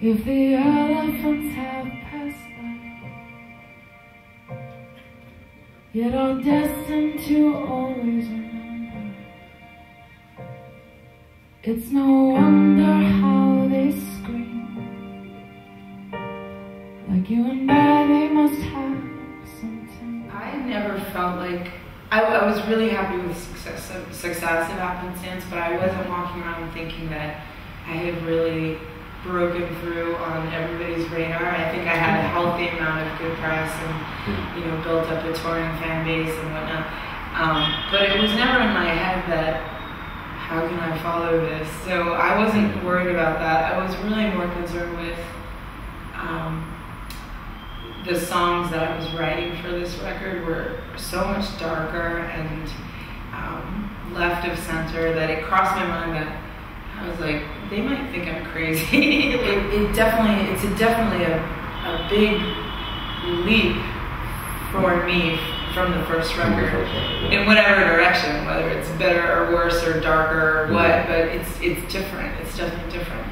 If the elephants have passed by, yet are destined to always remember, it's no wonder how they scream. Like you and I, they must have something. I never felt like I was really happy with success of Happenstance, but I wasn't walking around thinking that I had really broken through on everybody's radar. I think I had a healthy amount of good press and, you know, built up a touring fan base and whatnot. But it was never in my head that, how can I follow this? So I wasn't worried about that. I was really more concerned with the songs that I was writing for this record were so much darker and left of center that it crossed my mind that I was like, they might think I'm crazy. It's definitely a big leap for me from the first record, in whatever direction, whether it's better or worse or darker or what, but it's different. It's definitely different.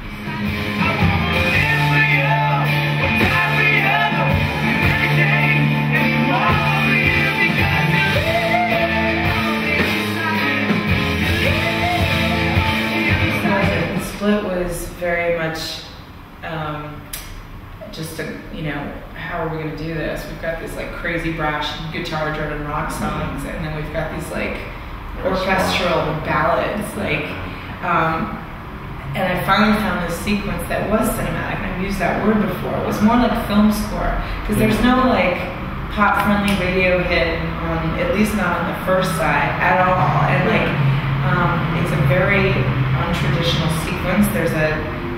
Split was very much just a, you know, how are we going to do this? We've got this like crazy brash guitar driven rock songs, and then we've got these like orchestral ballads, like, and I finally found this sequence that was cinematic, and I've used that word before. It was more like film score, because there's no like pop friendly radio hit on, at least not on the first side at all, and like it's a very untraditional sequence. There's a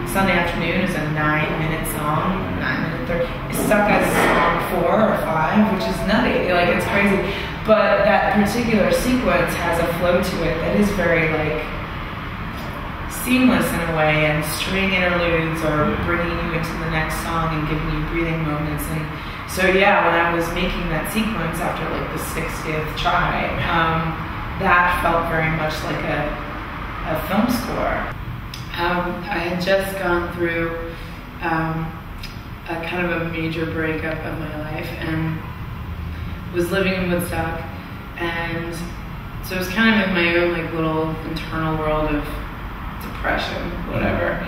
Sunday Afternoon is a 9-minute song, 9-minute 30. It's stuck as song 4 or 5, which is nutty. Like, it's crazy. But that particular sequence has a flow to it that is very like seamless in a way, and string interludes or bringing you into the next song and giving you breathing moments. And so yeah, when I was making that sequence after like the 60th try, that felt very much like a film score. I had just gone through a kind of a major breakup of my life and was living in Woodstock, and so it was kind of in my own like little internal world of depression, whatever.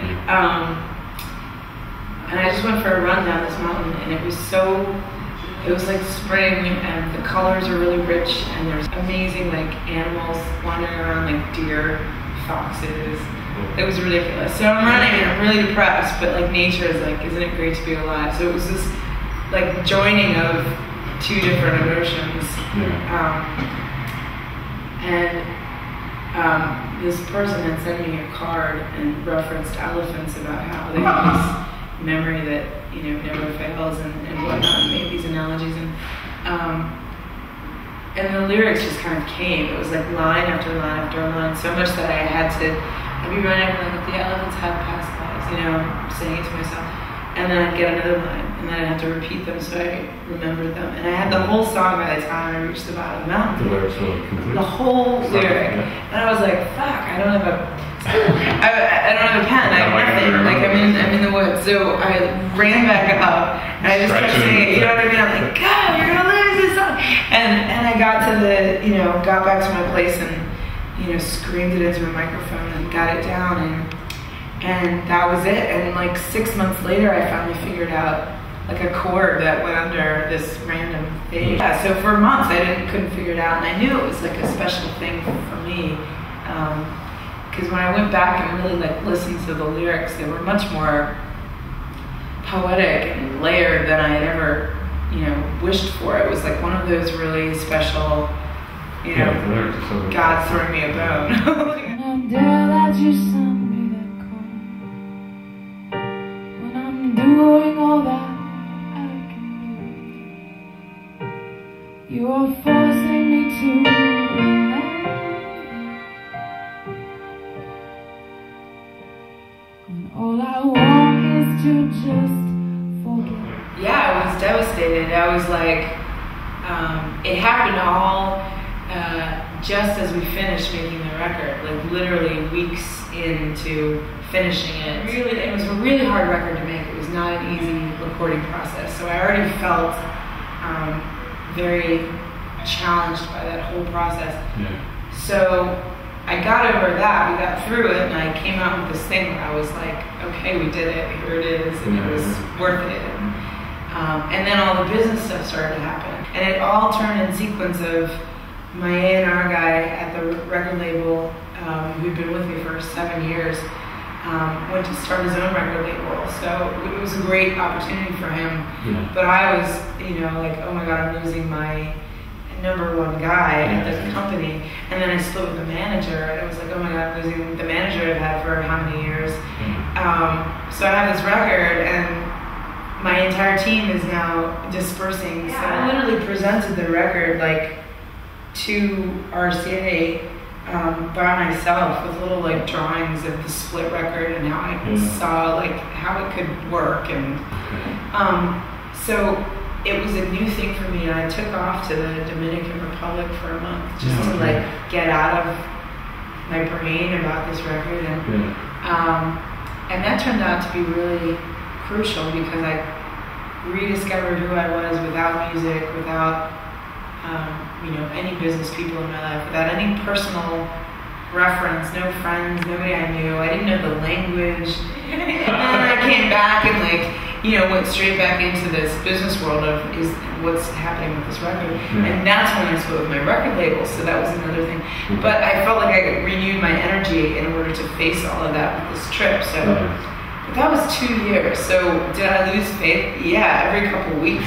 And I just went for a run down this mountain, and it was like spring, and the colors are really rich, and there's amazing like animals wandering around, like deer, foxes. It was ridiculous. So I'm running and I'm really depressed, but like nature is like, isn't it great to be alive? So it was this like joining of two different emotions. This person had sent me a card and referenced elephants about how they have this memory that, you know, never fails and whatnot, and made these analogies, and the lyrics just kind of came. It was like line after line after line, so much that I'd be running like, if the elephants have past lives, you know, saying it to myself, and then I'd get another line, and then I'd have to repeat them so I remembered them, and I had the whole song by the time I reached the bottom of the mountain. The lyrics were complete. The whole lyric, and I was like, fuck, I don't have a pen, I have nothing, like I'm in the woods, so I ran back up, and I just kept singing, you know what I mean? I'm like, God, you're gonna lose this song, and I got to the, you know, got back to my place and, you know, screamed it into a microphone and got it down, and that was it. And like 6 months later, I finally figured out like a chord that went under this random thing. Yeah, so for months I couldn't figure it out, and I knew it was like a special thing for me, because when I went back and really like listened to the lyrics, they were much more poetic and layered than I had ever, you know, wished for. It was like one of those really special, you know, God throwing me a bone. When I'm dead, that you send me that call. When I'm doing all that I can do, you are forcing me to remember. And all I want is to just forget. Yeah, I was devastated. I was like, it happened all just as we finished making the record, like literally weeks into finishing it. Really, it was a really hard record to make. It was not an easy recording process. So I already felt very challenged by that whole process. Yeah. So I got over that, we got through it, and I came out with this thing where I was like, okay, we did it, here it is, and it was worth it. And then all the business stuff started to happen. And it all turned in sequence of my A&R guy at the record label, who'd been with me for 7 years, went to start his own record label. So it was a great opportunity for him. Yeah. But I was, like, oh my God, I'm losing my #1 guy at the company. And then I split with the manager, and it was like, oh my God, I'm losing the manager I've had for how many years. So I have this record, and my entire team is now dispersing. So I literally presented the record to RCA by myself with little drawings of the split record and how I saw how it could work, and so it was a new thing for me, and I took off to the Dominican Republic for a month just to get out of my brain about this record, and that turned out to be really crucial because I rediscovered who I was without music, without any business people in my life, without any personal reference, no friends, nobody I knew. I didn't know the language. And then I came back and went straight back into this business world of what's happening with this record. And that's when I split with my record label, so that was another thing. But I felt like I renewed my energy in order to face all of that with this trip. So but that was 2 years. So did I lose faith? Yeah, every couple of weeks.